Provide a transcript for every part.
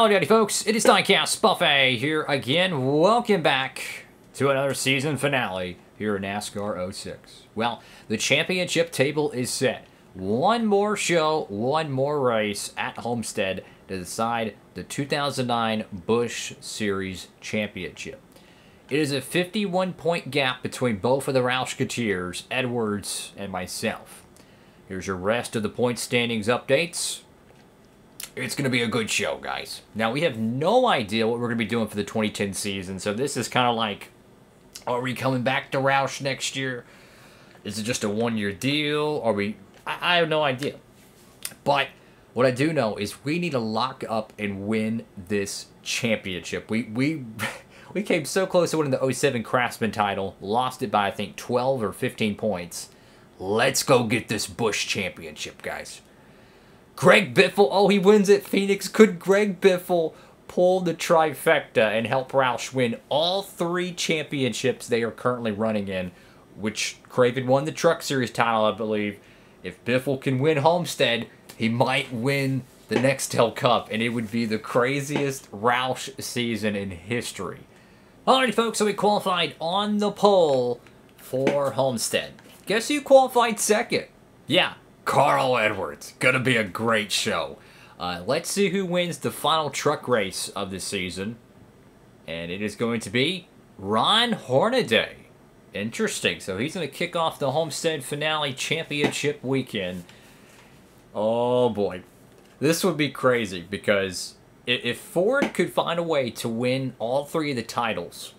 Howdy folks, it is Diecast Buffet here again. Welcome back to another season finale here in NASCAR 06. Well, the championship table is set. One more show, one more race at Homestead to decide the 2009 Busch Series Championship. It is a 51-point gap between both of the Roush-Coutiers, Edwards and myself. Here's your rest of the point standings updates. It's going to be a good show, guys. Now, we have no idea what we're going to be doing for the 2010 season, so this is kind of like, are we coming back to Roush next year? Is it just a one-year deal? Are we... I have no idea. But what I do know is we need to lock up and win this championship. We came so close to winning the 07 Craftsman title, lost it by, I think, 12 or 15 points. Let's go get this Busch championship, guys. Greg Biffle, oh, he wins at Phoenix. Could Greg Biffle pull the trifecta and help Roush win all three championships they are currently running in, which Craven won the Truck Series title, I believe. If Biffle can win Homestead, he might win the Nextel Cup, and it would be the craziest Roush season in history. Alrighty, folks, so we qualified on the pole for Homestead. Guess who qualified second? Yeah, Carl Edwards. Gonna be a great show. Let's see who wins the final truck race of the season. And it is going to be Ron Hornaday. Interesting. So he's going to kick off the Homestead Finale Championship weekend. Oh boy. This would be crazy because if Ford could find a way to win all three of the titles,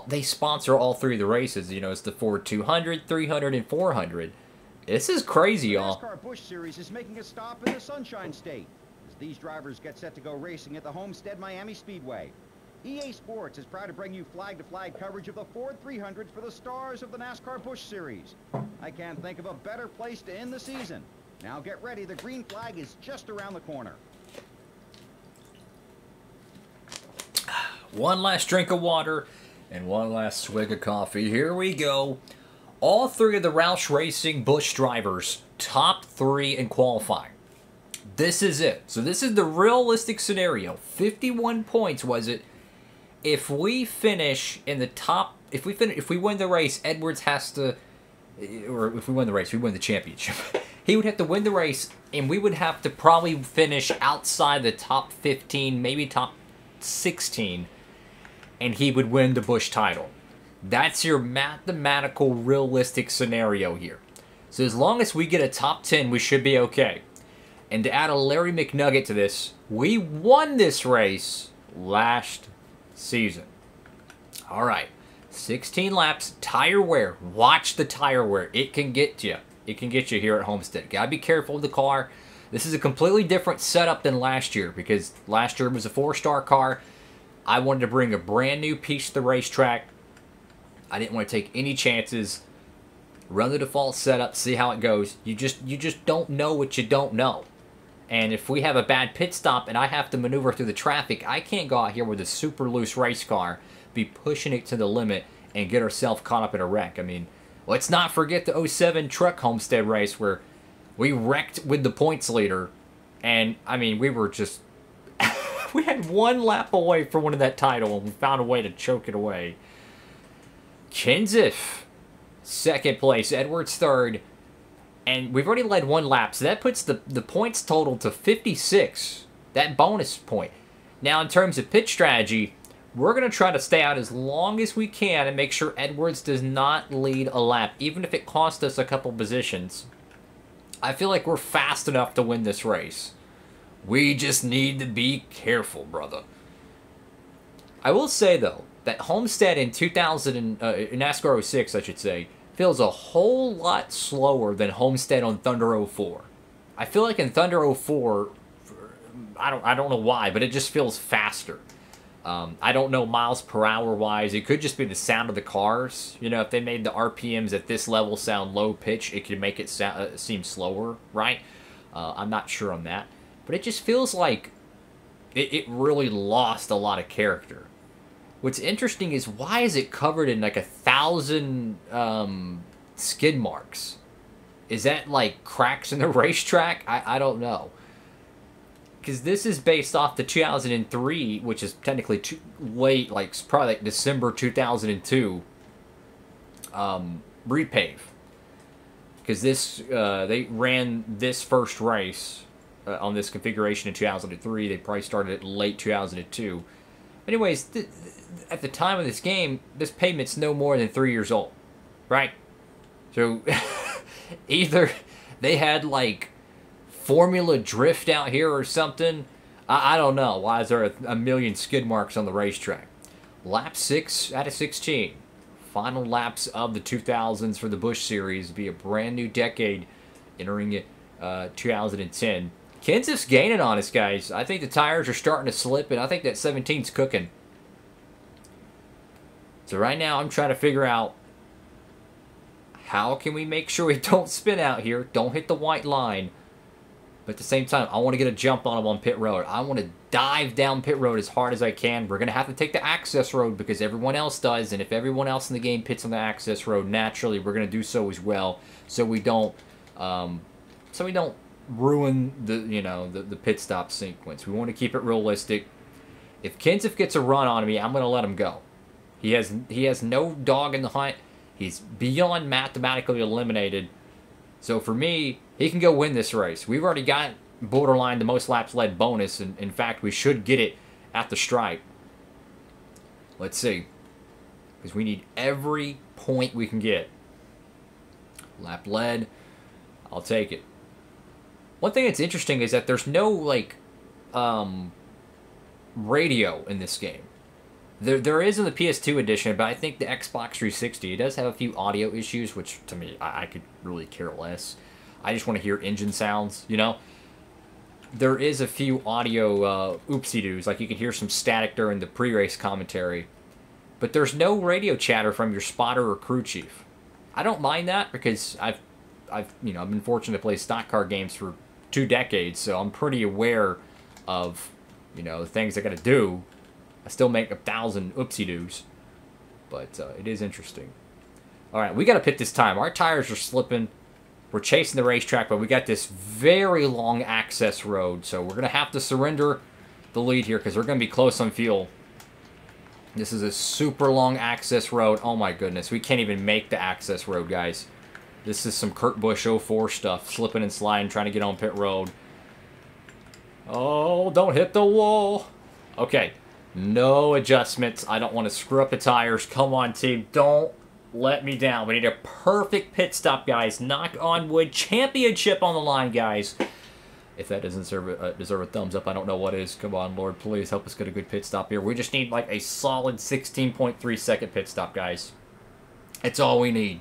they sponsor all three of the races. You know, it's the Ford 200, 300, and 400. This is crazy, y'all. The Nascar Busch Series is making a stop in the Sunshine State as these drivers get set to go racing at the Homestead Miami Speedway. EA Sports is proud to bring you flag-to-flag coverage of the Ford 300 for the stars of the NASCAR Busch Series. I can't think of a better place to end the season. Now get ready, the green flag is just around the corner. One last drink of water and one last swig of coffee. Here we go. All three of the Roush Racing Busch drivers, top three in qualifying. This is it. So this is the realistic scenario. 51 points was it. If we finish in the top, if we win the race, Edwards has to, or if we win the race, we win the championship. He would have to win the race, and we would have to probably finish outside the top 15, maybe top 16, and he would win the Busch title. That's your mathematical, realistic scenario here. So as long as we get a top 10, we should be okay. And to add a Larry McNugget to this, we won this race last season. Alright, 16 laps, tire wear. Watch the tire wear. It can get you. It can get you here at Homestead. Gotta be careful with the car. This is a completely different setup than last year because last year was a 4-star car. I wanted to bring a brand new piece to the racetrack. I didn't want to take any chances. Run the default setup, see how it goes. You just don't know what you don't know. And if we have a bad pit stop and I have to maneuver through the traffic, I can't go out here with a super loose race car, be pushing it to the limit, and get ourselves caught up in a wreck. I mean, let's not forget the 07 Truck Homestead race where we wrecked with the points leader. And, I mean, we were just... we had one lap away from winning that title, and we found a way to choke it away. Kenseth, second place. Edwards, third. And we've already led one lap, so that puts the points total to 56. That bonus point. Now, in terms of pit strategy, we're going to try to stay out as long as we can and make sure Edwards does not lead a lap, even if it costs us a couple positions. I feel like we're fast enough to win this race. We just need to be careful, brother. I will say, though, that Homestead in NASCAR 06, I should say, feels a whole lot slower than Homestead on Thunder 04. I feel like in Thunder 04, I don't know why, but it just feels faster. I don't know miles per hour wise. It could just be the sound of the cars. You know, if they made the RPMs at this level sound low pitch, it could make it seem slower, right? I'm not sure on that. But it just feels like it really lost a lot of character. What's interesting is why is it covered in like 1,000 skid marks? Is that like cracks in the racetrack? I don't know. because this is based off the 2003, which is technically too late, like probably like December 2002 repave. Because this, they ran this first race on this configuration in 2003. They probably started it late 2002. Anyways, at the time of this game, this pavement's no more than 3 years old, right? So either they had like Formula Drift out here or something. I don't know. Why is there a million skid marks on the racetrack? Lap 6 out of 16. Final laps of the 2000s for the Busch Series. Be a brand new decade entering 2010. Kenseth's gaining on us, guys. I think the tires are starting to slip, and I think that 17's cooking. So right now, I'm trying to figure out how can we make sure we don't spin out here, don't hit the white line, but at the same time, I want to get a jump on him on pit road. I want to dive down pit road as hard as I can. We're going to have to take the access road because everyone else does, and if everyone else in the game pits on the access road, naturally, we're going to do so as well, so we don't ruin the pit stop sequence. We want to keep it realistic. If Kenseth gets a run on me, I'm going to let him go. He has no dog in the hunt. He's beyond mathematically eliminated. So for me, he can go win this race. We've already got borderline the most laps led bonus, and in fact, we should get it at the stripe. Let's see. Because we need every point we can get. Lap led, I'll take it. One thing that's interesting is that there's no, like, radio in this game. There is in the PS2 edition, but I think the Xbox 360, it does have a few audio issues, which, to me, I could really care less. I just want to hear engine sounds, you know? There is a few audio oopsie-doos, like you can hear some static during the pre-race commentary. But there's no radio chatter from your spotter or crew chief. I don't mind that because I've been fortunate to play stock car games for 2 decades, so I'm pretty aware of, the things I gotta do. I still make 1,000 oopsie-doos, but it is interesting. All right, we got to pit this time. Our tires are slipping. We're chasing the racetrack, but we got this very long access road, so we're going to have to surrender the lead here because we're going to be close on fuel. This is a super long access road. Oh, my goodness. We can't even make the access road, guys. This is some Kurt Busch 04 stuff, slipping and sliding, trying to get on pit road. Oh, don't hit the wall. Okay. No adjustments. I don't want to screw up the tires. Come on, team. Don't let me down. We need a perfect pit stop, guys. Knock on wood. Championship on the line, guys. If that doesn't deserve a thumbs up, I don't know what is. Come on, Lord. Please help us get a good pit stop here. We just need like a solid 16.3 second pit stop, guys. That's all we need.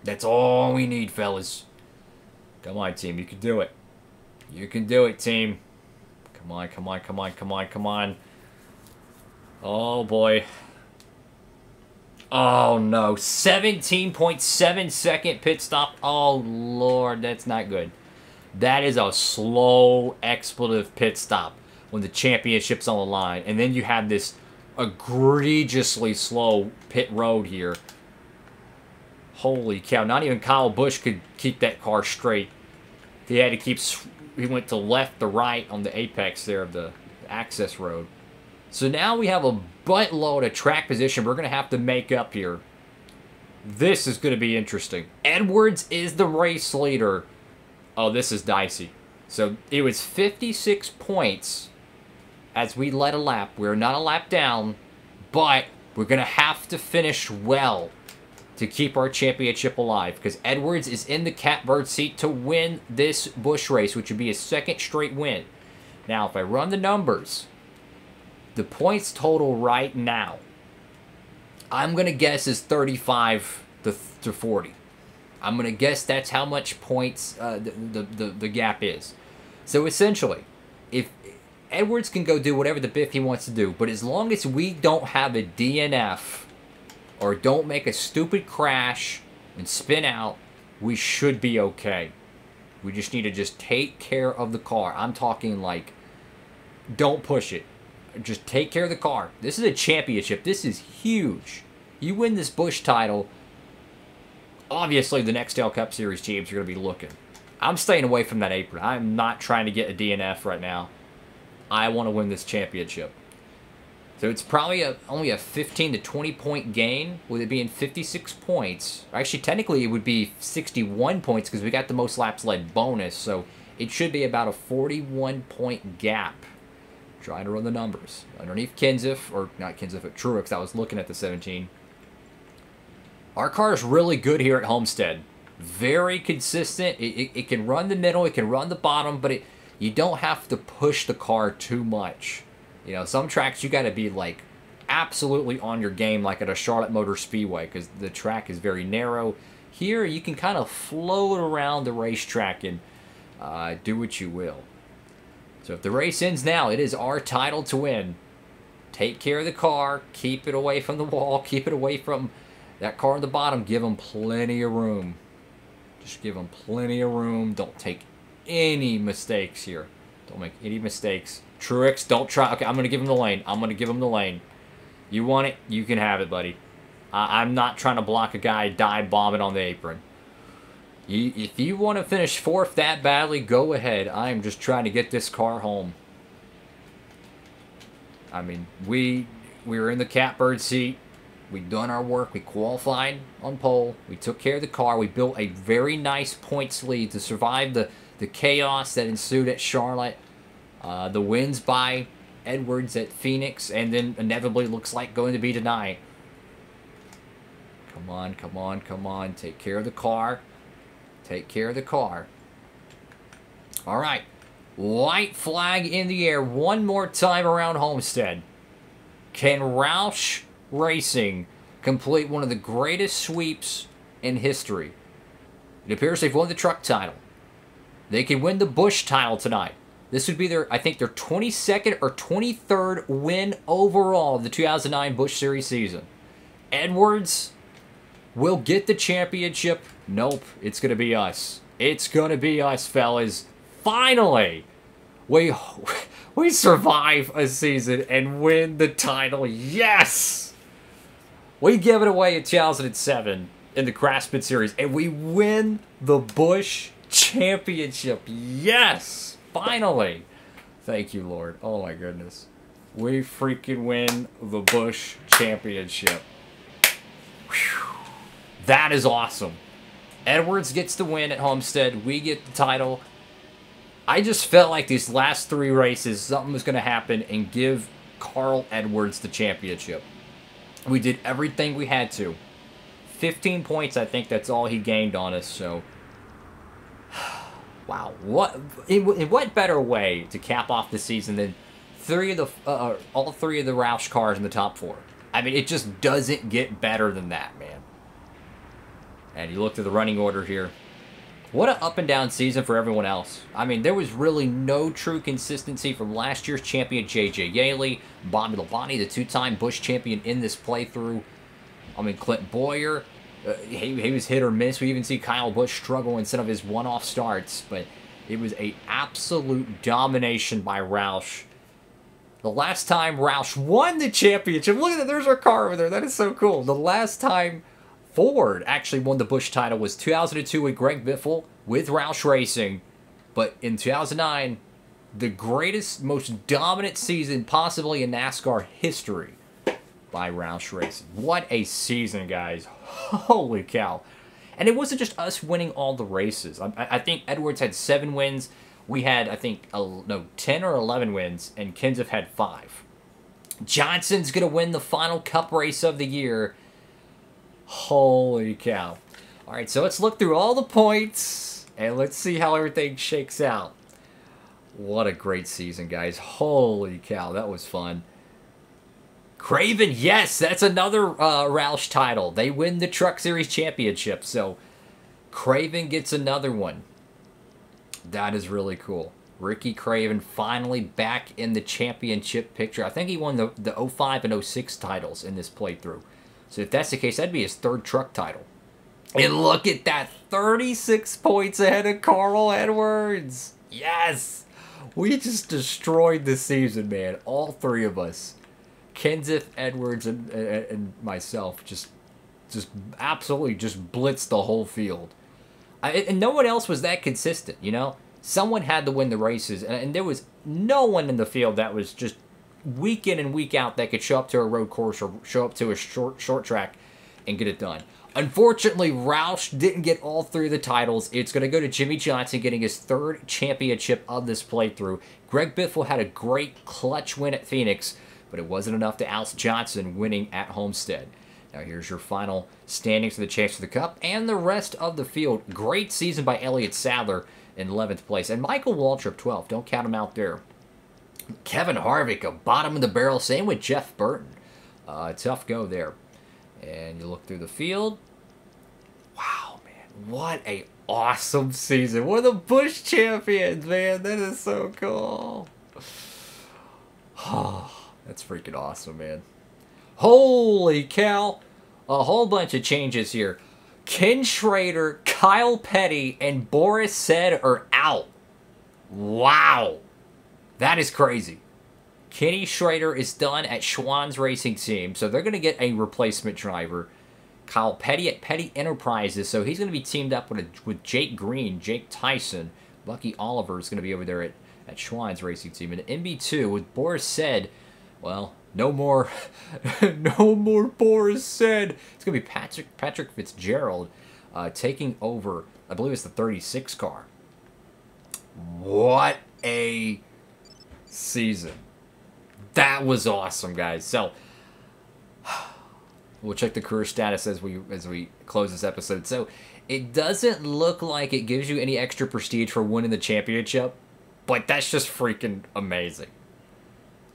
That's all we need, fellas. Come on, team. You can do it. You can do it, team. Come on, come on, come on, come on, come on. Oh, boy. Oh, no. 17.7 second pit stop. Oh, Lord. That's not good. That is a slow, expletive pit stop when the championship's on the line. And then you have this egregiously slow pit road here. Holy cow. Not even Kyle Busch could keep that car straight. He had to keep... He went to left to right on the apex there of the access road. So now we have a buttload of track position we're going to have to make up here. This is going to be interesting. Edwards is the race leader. Oh, this is dicey. So it was 56 points as we led a lap. We're not a lap down, but we're going to have to finish well to keep our championship alive because Edwards is in the catbird seat to win this Busch race, which would be his 2nd straight win. Now, if I run the numbers... The points total right now, I'm going to guess is 35 to 40. I'm going to guess that's how much points the gap is. So essentially, if Edwards can go do whatever the biff he wants to do, but as long as we don't have a DNF or don't make a stupid crash and spin out, we should be okay. We just need to just take care of the car. I'm talking like, don't push it. Just take care of the car. This is a championship. This is huge. You win this Busch title, obviously the Nextel Cup Series teams are going to be looking. I'm staying away from that apron. I'm not trying to get a DNF right now. I want to win this championship. So it's probably only a 15 to 20 point gain, with it being 56 points. Actually, technically, it would be 61 points because we got the most laps led bonus. So it should be about a 41 point gap. Trying to run the numbers. Underneath Kenseth, or not Kenseth, but Truex, I was looking at the 17. Our car is really good here at Homestead. Very consistent. It can run the middle, it can run the bottom, but you don't have to push the car too much. You know, some tracks you got to be like absolutely on your game, like at a Charlotte Motor Speedway, because the track is very narrow. Here, you can kind of float around the racetrack and do what you will. So if the race ends now, it is our title to win. Take care of the car, keep it away from the wall, keep it away from that car on the bottom. Give them plenty of room. Just give them plenty of room. Don't take any mistakes here. Don't make any mistakes. Truex, don't try. Okay, I'm going to give him the lane. I'm going to give him the lane. You want it? You can have it, buddy. I'm not trying to block a guy dive bombing on the apron. If you want to finish 4th that badly, go ahead. I am just trying to get this car home. I mean, we were in the catbird seat. We done our work. We qualified on pole. We took care of the car. We built a very nice points lead to survive the chaos that ensued at Charlotte. The wins by Edwards at Phoenix, and then inevitably looks like going to be tonight. Come on, come on, come on. Take care of the car. Take care of the car. All right. White flag in the air one more time around Homestead. Can Roush Racing complete one of the greatest sweeps in history? It appears they've won the truck title. They can win the Busch title tonight. This would be their, I think, their 22nd or 23rd win overall of the 2009 Busch Series season. Edwards will get the championship. Nope, it's going to be us. It's going to be us, fellas. Finally, we survive a season and win the title. Yes! We give it away in 2007 in the Craftsman Series, and we win the Busch championship. Yes! Finally. Thank you, Lord. Oh, my goodness. We freaking win the Busch championship. Whew. That is awesome. Edwards gets the win at Homestead. We get the title. I just felt like these last 3 races, something was going to happen and give Carl Edwards the championship. We did everything we had to. 15 points, I think that's all he gained on us, so... Wow, in what better way to cap off the season than all 3 of the Roush cars in the top 4? I mean, it just doesn't get better than that, man. And you look to the running order here. What an up and down season for everyone else. I mean, there was really no true consistency from last year's champion J.J. Yaley, Bobby Labonte, the 2-time Busch champion in this playthrough. I mean, Clint Boyer. He was hit or miss. We even see Kyle Busch struggle in some of his one-off starts, but it was an absolute domination by Roush. The last time Roush won the championship, look at that, there's our car over there. That is so cool. The last time Ford actually won the Busch title was 2002 with Greg Biffle with Roush Racing, but in 2009, the greatest, most dominant season possibly in NASCAR history by Roush Racing. What a season, guys. Holy cow. And it wasn't just us winning all the races. I think Edwards had 7 wins. We had, I think, 10 or 11 wins, and Kenseth had 5. Johnson's going to win the final Cup race of the year. Holy cow. All right, so let's look through all the points, and let's see how everything shakes out. What a great season, guys. Holy cow, that was fun. Craven, yes, that's another Roush title. They win the Truck Series Championship, so Craven gets another one. That is really cool. Ricky Craven finally back in the championship picture. I think he won the 05 and 06 titles in this playthrough. So if that's the case, that'd be his 3rd truck title. And look at that, 36 points ahead of Carl Edwards. Yes! We just destroyed the season, man. All 3 of us. Kenseth, Edwards, and myself just absolutely just blitzed the whole field. And no one else was that consistent, you know? Someone had to win the races, and there was no one in the field that was just week in and week out that could show up to a road course or show up to a short track and get it done. Unfortunately, Roush didn't get all three of the titles. It's going to go to Jimmy Johnson getting his third championship of this playthrough. Greg Biffle had a great clutch win at Phoenix, but it wasn't enough to oust Johnson winning at Homestead. Now here's your final standings for the Champs of the Cup and the rest of the field. Great season by Elliott Sadler in 11th place. And Michael Waltrip, 12th. Don't count him out there. Kevin Harvick, a bottom of the barrel. Same with Jeff Burton. Tough go there. And you look through the field. Wow, man. What a awesome season. We're the Busch champions, man. That is so cool. Oh, that's freaking awesome, man. Holy cow. A whole bunch of changes here. Ken Schrader, Kyle Petty, and Boris Said are out. Wow. That is crazy. Kenny Schrader is done at Schwann's Racing Team, so they're going to get a replacement driver. Kyle Petty at Petty Enterprises, so he's going to be teamed up with Jake Green, Jake Tyson. Lucky Oliver is going to be over there at Schwann's Racing Team. And MB2 with Boris Said, well, no more Boris Said. It's going to be Patrick Fitzgerald taking over, I believe it's the 36 car. What a season. That was awesome, guys. So we'll check the career status as we close this episode. So it doesn't look like it gives you any extra prestige for winning the championship, but that's just freaking amazing.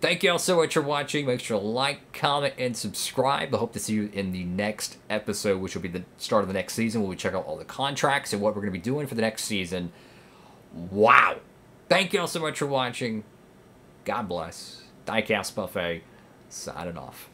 Thank you all so much for watching. Make sure to like, comment, and subscribe. I hope to see you in the next episode, which will be the start of the next season, where we check out all the contracts and what we're going to be doing for the next season. Wow. Thank you all so much for watching. God bless. Diecast Buffet, signing off.